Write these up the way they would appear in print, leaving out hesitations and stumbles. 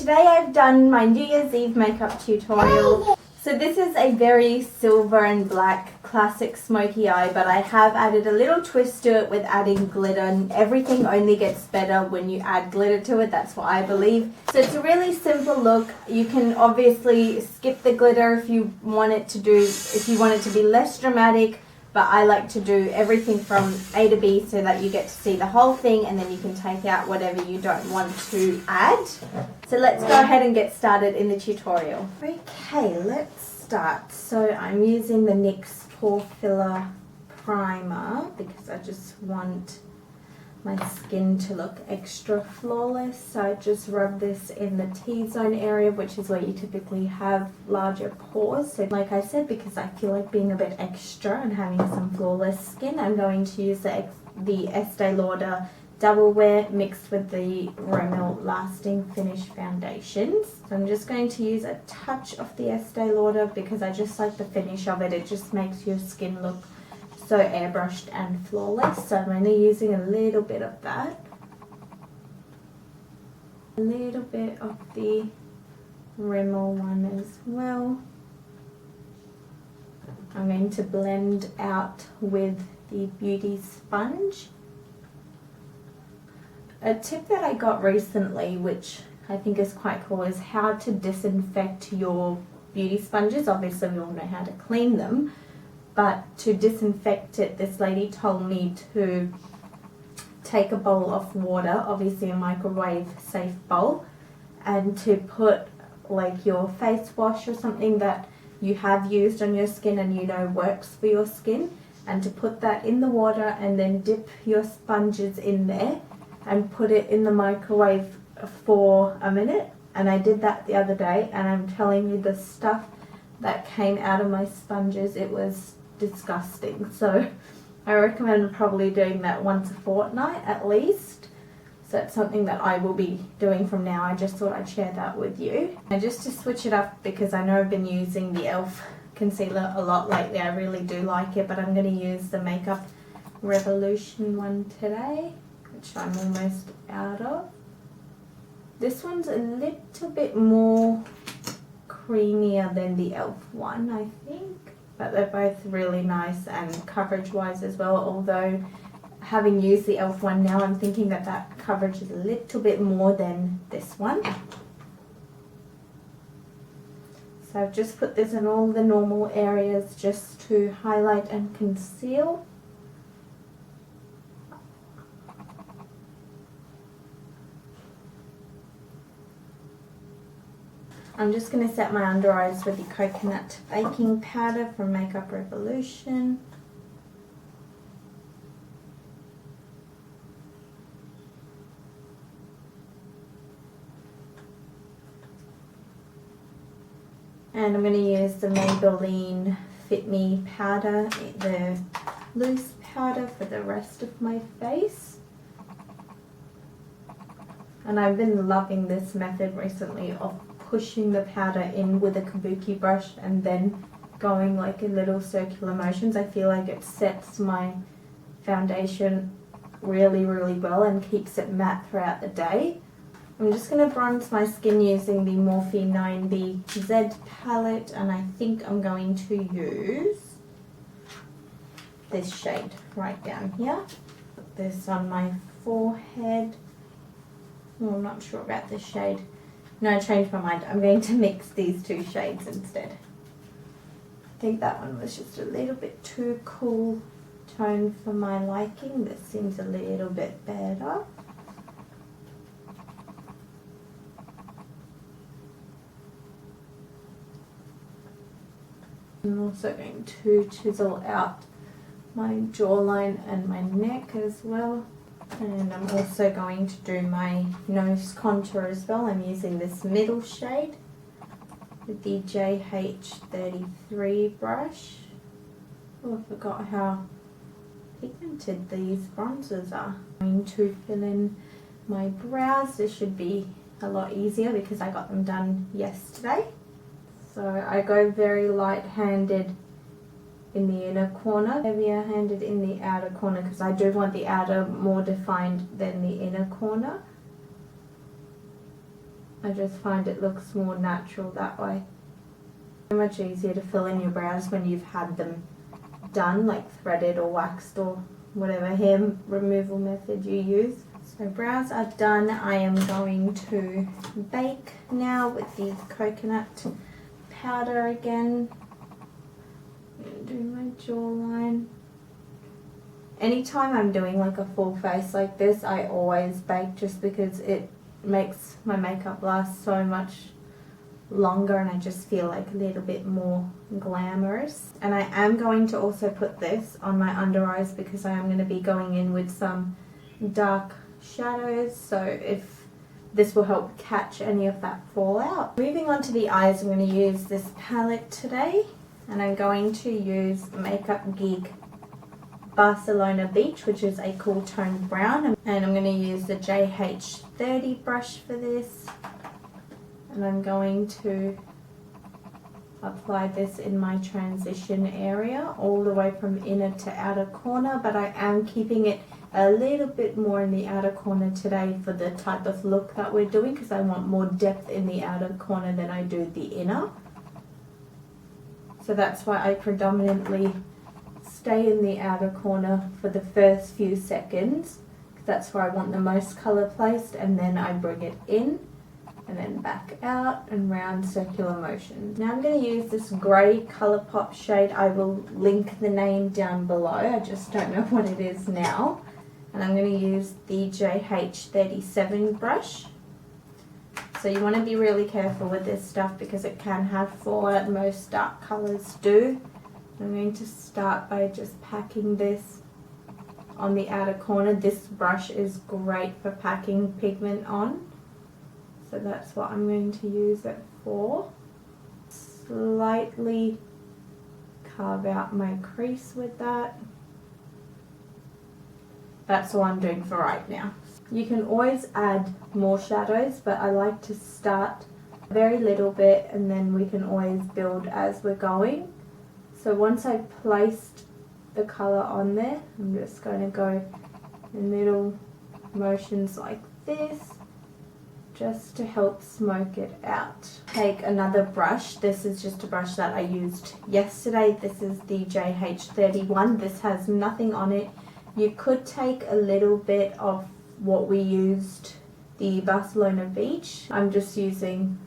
today I've done my New Year's Eve makeup tutorial. So this is a very silver and black classic smoky eye, but I have added a little twist to it with adding glitter, and everything only gets better when you add glitter to it. That's what I believe. So it's a really simple look. You can obviously skip the glitter if you want it to be less dramatic. But I like to do everything from A to B so that you get to see the whole thing, and then you can take out whatever you don't want to add. So let's go ahead and get started in the tutorial. Okay, let's start. So I'm using the NYX Pore Filler Primer because I just want my skin to look extra flawless. So I just rub this in the T-zone area, which is where you typically have larger pores. So like I said, because I feel like being a bit extra and having some flawless skin, I'm going to use the Estee Lauder Double Wear mixed with the Rimmel Lasting Finish foundations. So I'm just going to use a touch of the Estee Lauder because I just like the finish of it. It just makes your skin look so airbrushed and flawless. So I'm only using a little bit of that. A little bit of the Rimmel one as well. I'm going to blend out with the Beauty Sponge. A tip that I got recently, which I think is quite cool, is how to disinfect your beauty sponges. Obviously we all know how to clean them, but to disinfect it, this lady told me to take a bowl of water, obviously a microwave safe bowl, and to put like your face wash or something that you have used on your skin and you know works for your skin, and to put that in the water and then dip your sponges in there and put it in the microwave for a minute. And I did that the other day, and I'm telling you, the stuff that came out of my sponges, it was disgusting. So I recommend probably doing that once a fortnight at least. So it's something that I will be doing from now. I just thought I'd share that with you. And just to switch it up, because I know I've been using the e.l.f. concealer a lot lately, I really do like it, but I'm going to use the Makeup Revolution one today, which I'm almost out of. This one's a little bit more creamier than the e.l.f. one, I think. But they're both really nice, and coverage wise as well, although having used the e.l.f. one now, I'm thinking that that coverage is a little bit more than this one. So I've just put this in all the normal areas just to highlight and conceal. I'm just going to set my under eyes with the coconut baking powder from Makeup Revolution. And I'm going to use the Maybelline Fit Me powder, the loose powder, for the rest of my face. And I've been loving this method recently of pushing the powder in with a kabuki brush and then going like in little circular motions. I feel like it sets my foundation really, really well and keeps it matte throughout the day. I'm just going to bronze my skin using the Morphe 9BZ palette, and I think I'm going to use this shade right down here. Put this on my forehead. Oh, I'm not sure about this shade. No, I changed my mind. I'm going to mix these two shades instead. I think that one was just a little bit too cool tone for my liking. This seems a little bit better. I'm also going to chisel out my jawline and my neck as well. And I'm also going to do my nose contour as well. I'm using this middle shade with the JH33 brush. Oh, I forgot how pigmented these bronzers are. I'm going to fill in my brows. This should be a lot easier because I got them done yesterday. So I go very light-handed in the inner corner, heavier handed in the outer corner, because I do want the outer more defined than the inner corner. I just find it looks more natural that way. So much easier to fill in your brows when you've had them done, like threaded or waxed or whatever hair removal method you use. So brows are done. I am going to bake now with the coconut powder again. I'm going to do my jawline. Anytime I'm doing like a full face like this, I always bake just because it makes my makeup last so much longer and I just feel like a little bit more glamorous. And I am going to also put this on my under eyes because I am going to be going in with some dark shadows, so if this will help catch any of that fallout. Moving on to the eyes, I'm going to use this palette today, and I'm going to use Makeup Geek Barcelona Beach, which is a cool toned brown, and I'm going to use the JH30 brush for this, and I'm going to apply this in my transition area all the way from inner to outer corner, but I am keeping it a little bit more in the outer corner today for the type of look that we're doing, because I want more depth in the outer corner than I do the inner. So that's why I predominantly stay in the outer corner for the first few seconds. That's where I want the most colour placed, and then I bring it in and then back out and round circular motions. Now I'm going to use this grey Colourpop shade. I will link the name down below. I just don't know what it is now. And I'm going to use the JH37 brush. So you want to be really careful with this stuff because it can have fallout. Most dark colours do. I'm going to start by just packing this on the outer corner. This brush is great for packing pigment on. So that's what I'm going to use it for. Slightly carve out my crease with that. That's all I'm doing for right now. You can always add more shadows, but I like to start a very little bit and then we can always build as we're going. So once I've placed the colour on there, I'm just going to go in little motions like this, just to help smoke it out. Take another brush. This is just a brush that I used yesterday. This is the JH31. This has nothing on it. You could take a little bit of what we used, the Barcelona Beach. I'm just using,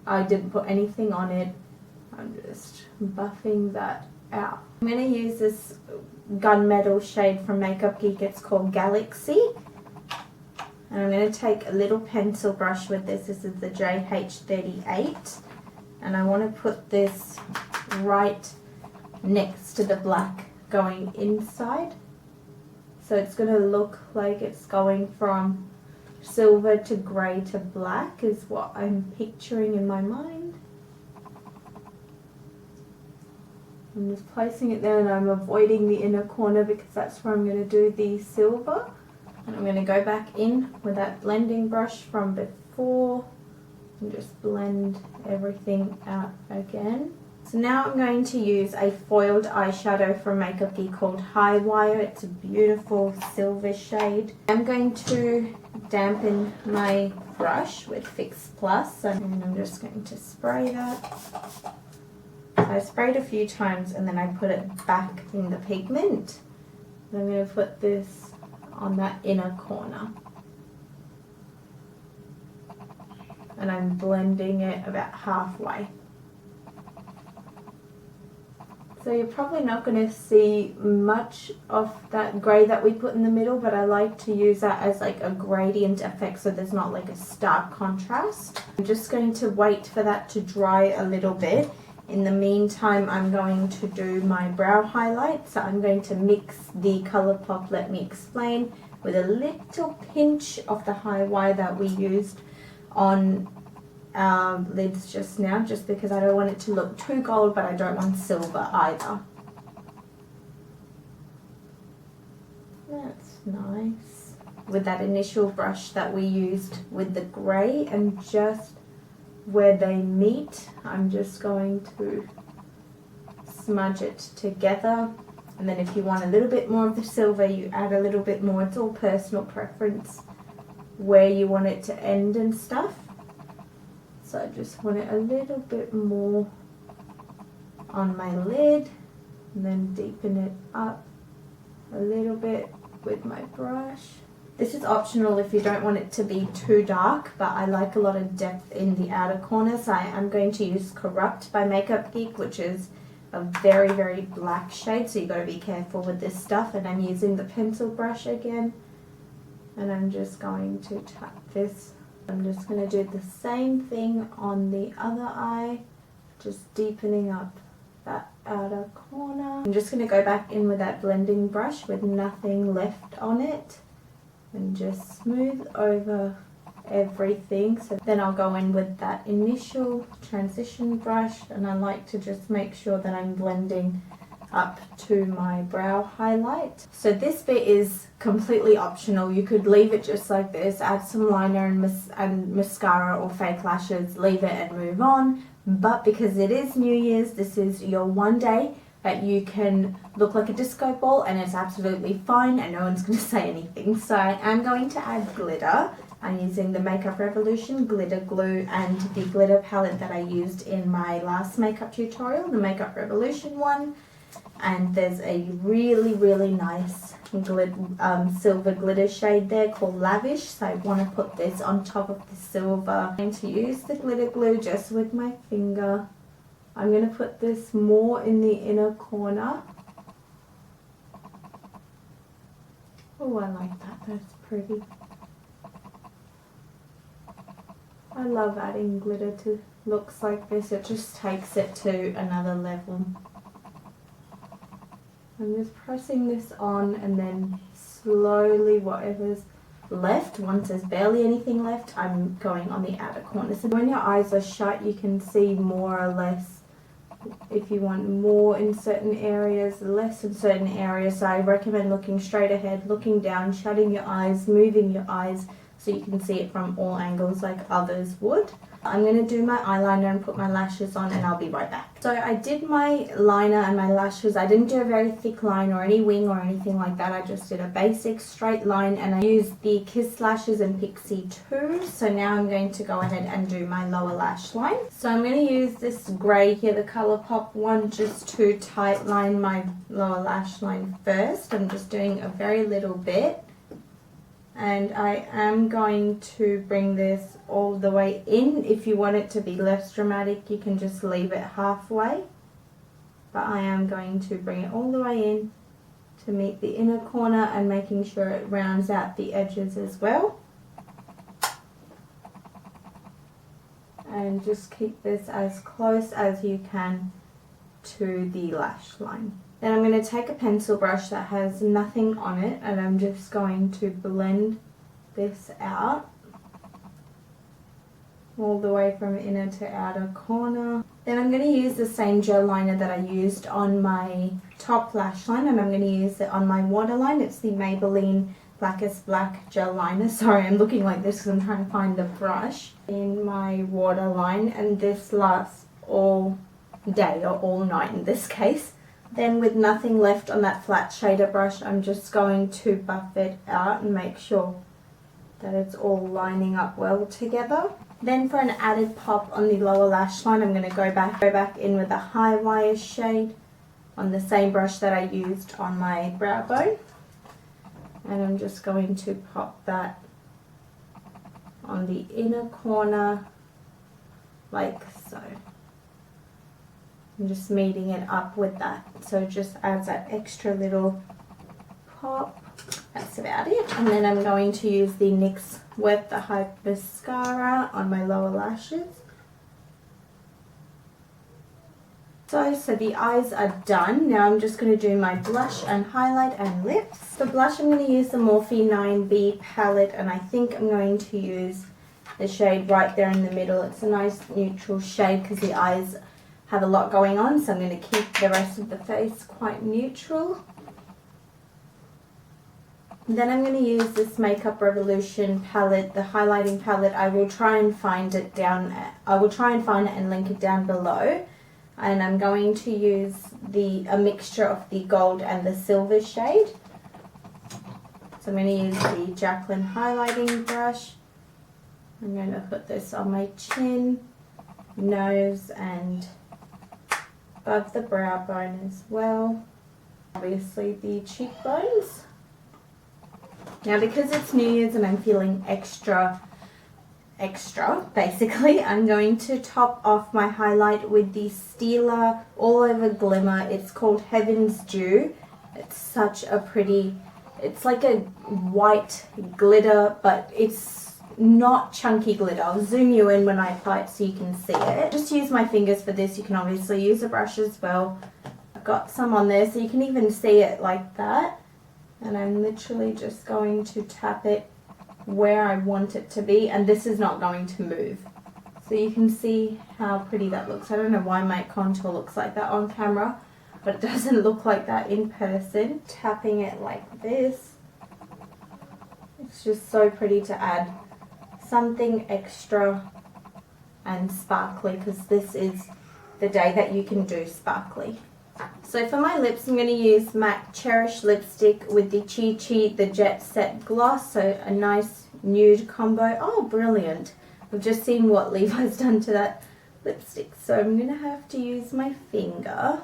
I didn't put anything on it. I'm just buffing that out. I'm going to use this gunmetal shade from Makeup Geek. It's called Galaxy. And I'm going to take a little pencil brush with this. This is the JH38. And I want to put this right next to the black going inside. So it's going to look like it's going from silver to grey to black is what I'm picturing in my mind. I'm just placing it there and I'm avoiding the inner corner because that's where I'm going to do the silver. And I'm going to go back in with that blending brush from before and just blend everything out again. So now I'm going to use a foiled eyeshadow from Makeup Geek called High Wire. It's a beautiful silver shade. I'm going to dampen my brush with Fix Plus and I'm just going to spray that. I sprayed a few times and then I put it back in the pigment. And I'm going to put this on that inner corner. And I'm blending it about halfway. So you're probably not going to see much of that grey that we put in the middle, but I like to use that as like a gradient effect so there's not like a stark contrast. I'm just going to wait for that to dry a little bit. In the meantime, I'm going to do my brow highlight. So I'm going to mix the Colourpop Let Me Explain with a little pinch of the High Wire that we used on our lids just now, just because I don't want it to look too gold, but I don't want silver either. That's nice. With that initial brush that we used with the grey, and just where they meet, I'm just going to smudge it together. And then if you want a little bit more of the silver, you add a little bit more. It's all personal preference where you want it to end and stuff. So I just want it a little bit more on my lid, and then deepen it up a little bit with my brush. This is optional if you don't want it to be too dark, but I like a lot of depth in the outer corner, so I am going to use Corrupt by Makeup Geek, which is a very, very black shade, so you've got to be careful with this stuff. And I'm using the pencil brush again, and I'm just going to tap this. I'm just going to do the same thing on the other eye, just deepening up that outer corner. I'm just going to go back in with that blending brush with nothing left on it and just smooth over everything. So then I'll go in with that initial transition brush, and I like to just make sure that I'm blending up to my brow highlight. So this bit is completely optional. You could leave it just like this, add some liner and mascara or fake lashes, leave it and move on. But because it is New Year's, this is your one day that you can look like a disco ball, and it's absolutely fine and no one's going to say anything. So I am going to add glitter. I'm using the Makeup Revolution glitter glue and the glitter palette that I used in my last makeup tutorial, the Makeup Revolution one. And there's a really, really nice silver glitter shade there called Lavish, so I want to put this on top of the silver. I'm going to use the glitter glue just with my finger. I'm going to put this more in the inner corner. Oh, I like that. That's pretty. I love adding glitter to looks like this. It just takes it to another level. I'm just pressing this on, and then slowly whatever's left, once there's barely anything left, I'm going on the outer corner. So when your eyes are shut, you can see more or less if you want more in certain areas, less in certain areas. So I recommend looking straight ahead, looking down, shutting your eyes, moving your eyes so you can see it from all angles like others would. I'm going to do my eyeliner and put my lashes on, and I'll be right back. So I did my liner and my lashes. I didn't do a very thick line or any wing or anything like that. I just did a basic straight line, and I used the Kiss Lashes and Pixie 2. So now I'm going to go ahead and do my lower lash line. So I'm going to use this grey here, the Colourpop one, just to tight line my lower lash line first. I'm just doing a very little bit. And I am going to bring this all the way in. If you want it to be less dramatic, you can just leave it halfway. But I am going to bring it all the way in to meet the inner corner and making sure it rounds out the edges as well. And just keep this as close as you can to the lash line. Then I'm going to take a pencil brush that has nothing on it, and I'm just going to blend this out all the way from inner to outer corner. Then I'm going to use the same gel liner that I used on my top lash line, and I'm going to use it on my waterline. It's the Maybelline Blackest Black gel liner. Sorry, I'm looking like this because I'm trying to find the brush in my waterline, and this lasts all day or all night in this case. Then with nothing left on that flat shader brush, I'm just going to buff it out and make sure that it's all lining up well together. Then for an added pop on the lower lash line, I'm going to go back in with a high wire shade on the same brush that I used on my brow bone. And I'm just going to pop that on the inner corner like so. I'm just meeting it up with that, so it just adds that extra little pop. That's about it. And then I'm going to use the NYX Wet the Hype mascara on my lower lashes. So the eyes are done. Now I'm just going to do my blush and highlight and lips. For blush, I'm going to use the Morphe 9B palette, and I think I'm going to use the shade right there in the middle. It's a nice neutral shade because the eyes have a lot going on, so I'm going to keep the rest of the face quite neutral. And then I'm going to use this Makeup Revolution palette, the highlighting palette. I will try and find it and link it down below. And I'm going to use a mixture of the gold and the silver shade. So I'm going to use the Jaclyn highlighting brush. I'm going to put this on my chin nose and above the brow bone as well. Obviously the cheekbones. Now because it's New Year's and I'm feeling extra basically, I'm going to top off my highlight with the Stila All Over Glimmer. It's called Heaven's Dew. It's such a pretty, it's like a white glitter, but it's not chunky glitter. I'll zoom you in when I apply it so you can see it. Just use my fingers for this. You can obviously use a brush as well. I've got some on there so you can even see it like that. And I'm literally just going to tap it where I want it to be, and this is not going to move. So you can see how pretty that looks. I don't know why my contour looks like that on camera, but it doesn't look like that in person. Tapping it like this. It's just so pretty to add something extra and sparkly, because this is the day that you can do sparkly. So for my lips, I'm going to use MAC Cherish lipstick with the CHI the Jet Set gloss, so a nice nude combo. Oh, brilliant. I've just seen what Levi's done to that lipstick, so I'm going to have to use my finger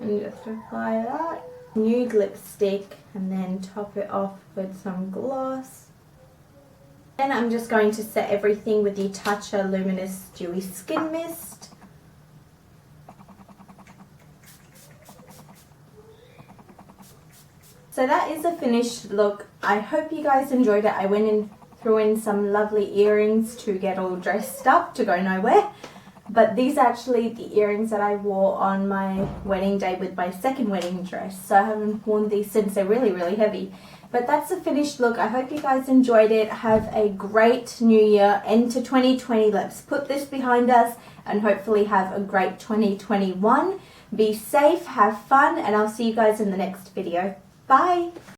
and just apply that. Nude lipstick and then top it off with some gloss. Then I'm just going to set everything with the Tatcha Luminous Dewy Skin Mist. So that is a finished look. I hope you guys enjoyed it. I went and threw in some lovely earrings to get all dressed up to go nowhere. But these are actually the earrings that I wore on my wedding day with my second wedding dress. So I haven't worn these since. They're really, really heavy. But that's a finished look. I hope you guys enjoyed it. Have a great new year. End to 2020. Let's put this behind us and hopefully have a great 2021. Be safe, have fun, and I'll see you guys in the next video. Bye!